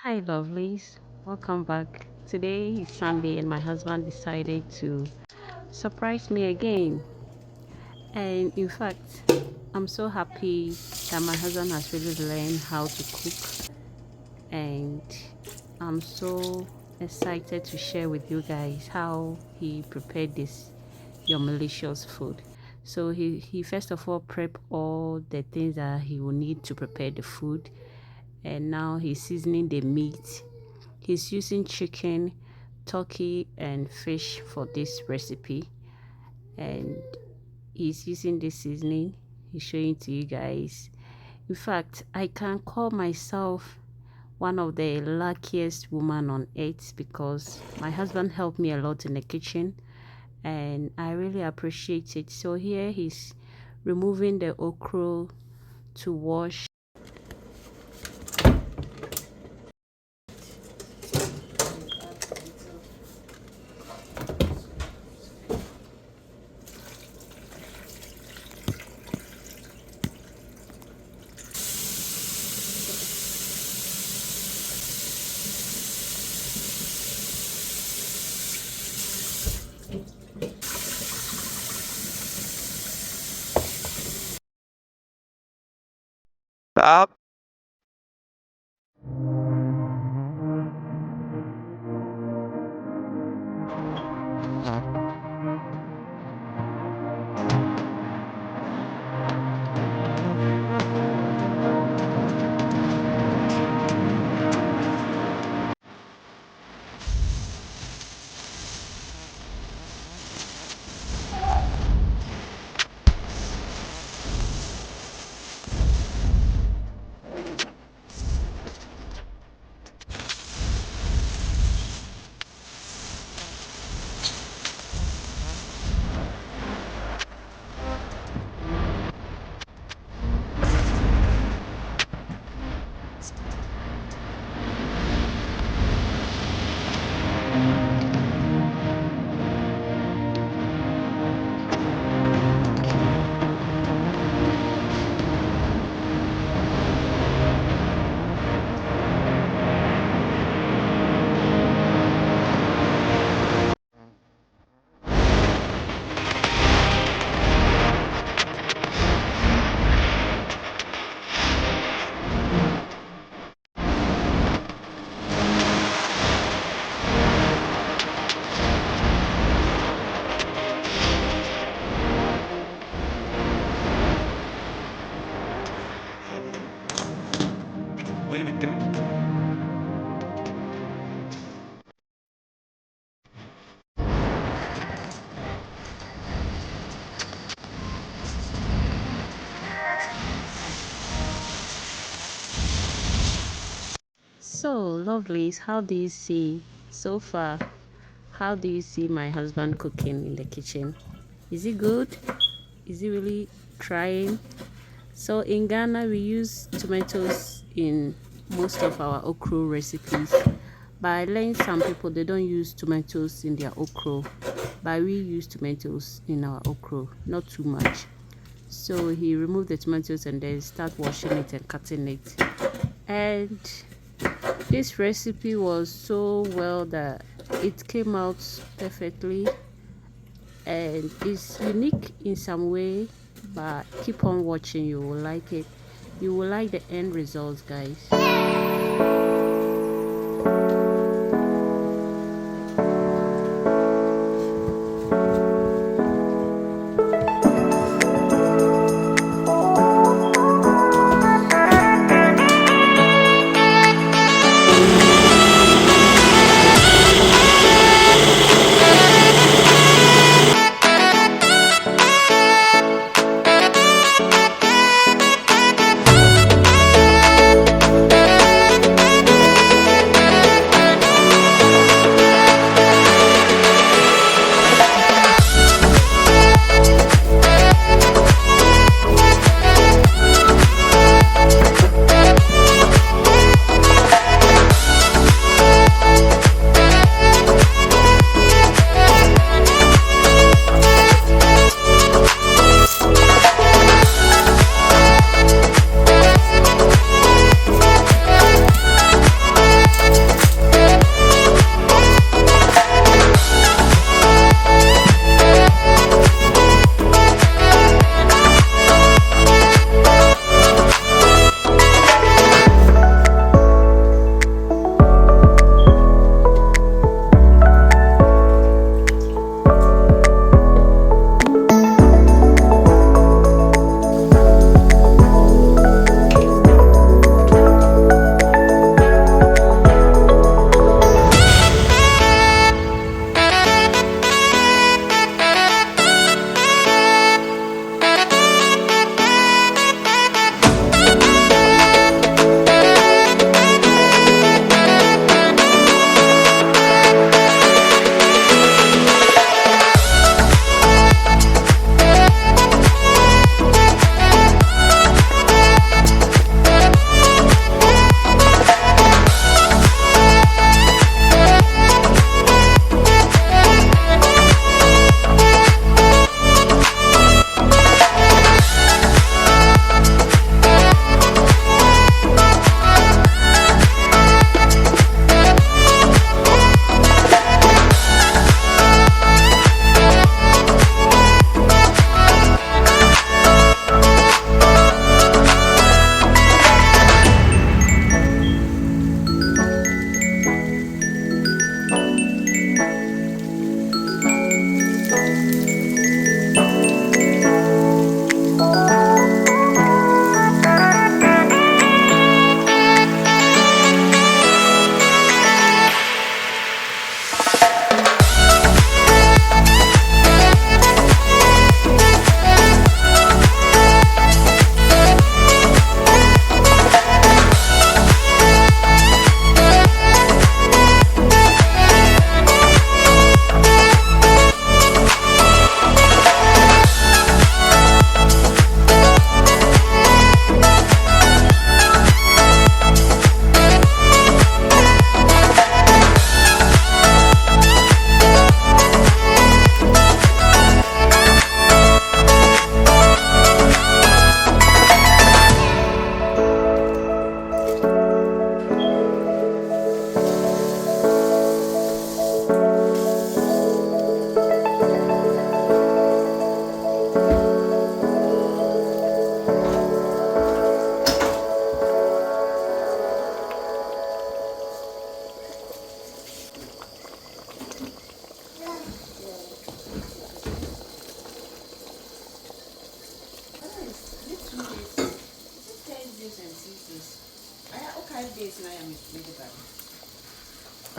Hi, lovelies. Welcome back. Today is Sunday, and my husband decided to surprise me again. And in fact, I'm so happy that my husband has really learned how to cook, and I'm so excited to share with you guys how he prepared this your malicious food. So he first of all prep all the things that he will need to prepare the food, and now he's seasoning the meat. He's using chicken, turkey, and fish for this recipe, and he's using this seasoning. He's showing to you guys. In fact, I can call myself one of the luckiest women on earth because my husband helped me a lot in the kitchen, and I really appreciate it. So here he's removing the okra to wash. Stop. Wait a minute. So, lovelies, how do you see so far? How do you see my husband cooking in the kitchen? Is he good? Is he really trying? So in Ghana, we use tomatoes in most of our okra recipes. But I learned some people they don't use tomatoes in their okra, but we use tomatoes in our okra, not too much. So he removed the tomatoes and then start washing it and cutting it. And this recipe was so well that it came out perfectly, and it's unique in some way, but keep on watching, you will like it. You will like the end results, guys. I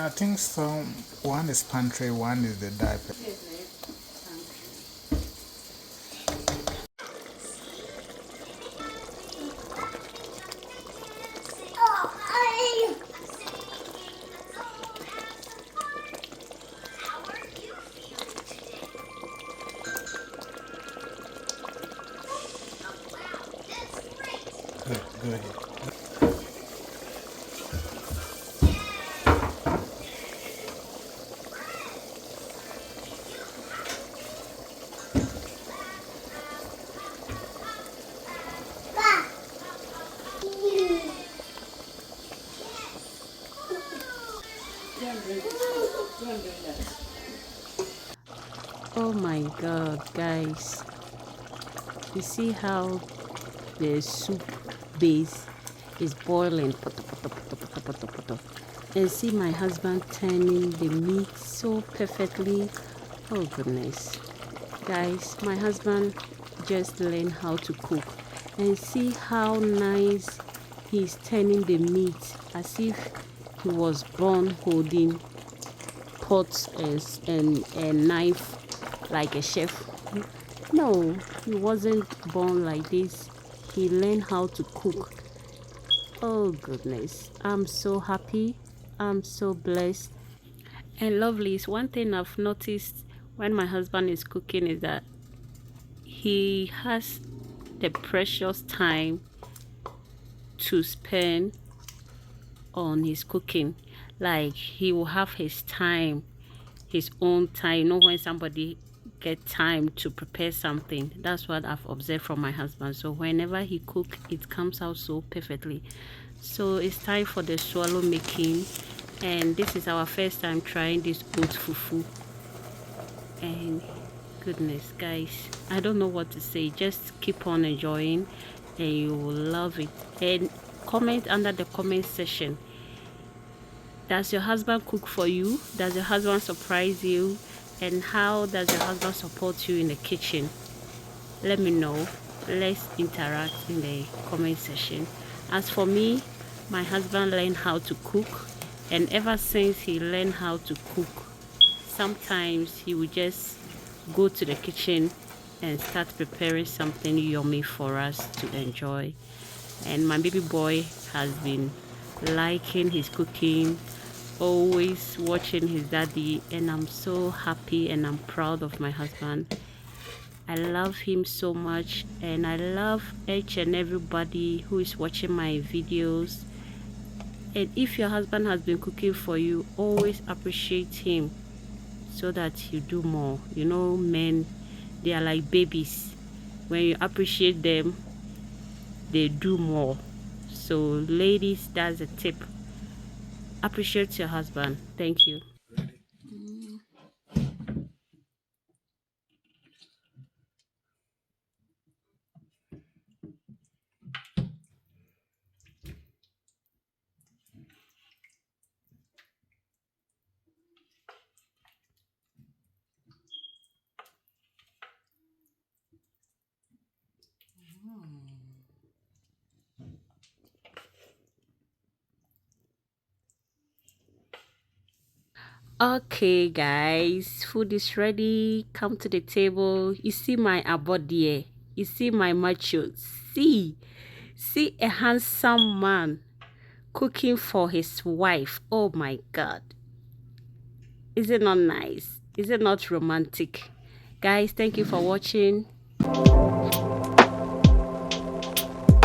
think some one is pantry, one is the diaper. Good, good. Oh my god, guys. You see how the soup base is boiling. Poto, poto, poto, poto, poto, poto. And see my husband turning the meat so perfectly. Oh goodness. Guys, my husband just learned how to cook. And see how nice he's turning the meat as if he was born holding pots and a knife like a chef. No, he wasn't born like this. He learned how to cook. Oh goodness, I'm so happy. I'm so blessed. And lovely, one thing I've noticed when my husband is cooking is that he has the precious time to spend on his cooking. Like he will have his time, his own time. You know, when somebody get time to prepare something, that's what I've observed from my husband. So whenever he cook, it comes out so perfectly. So it's time for the swallow making, and this is our first time trying this oat fufu. And goodness, guys, I don't know what to say. Just keep on enjoying and you will love it. And comment under the comment section, does your husband cook for you? Does your husband surprise you? And how does your husband support you in the kitchen? Let me know. Let's interact in the comment section. As for me, my husband learned how to cook, and ever since he learned how to cook, sometimes he would just go to the kitchen and start preparing something yummy for us to enjoy. And my baby boy has been liking his cooking, always watching his daddy, and I'm so happy and I'm proud of my husband. I love him so much, and I love each and everybody who is watching my videos. And if your husband has been cooking for you, always appreciate him so that you do more. You know, men, they are like babies. When you appreciate them, they do more. So ladies, that's a tip. Appreciate your husband. Thank you. Okay, guys, food is ready. Come to the table. You see my abode. You see my macho. See a handsome man cooking for his wife. Oh my God. Is it not nice? Is it not romantic? Guys, thank you for watching.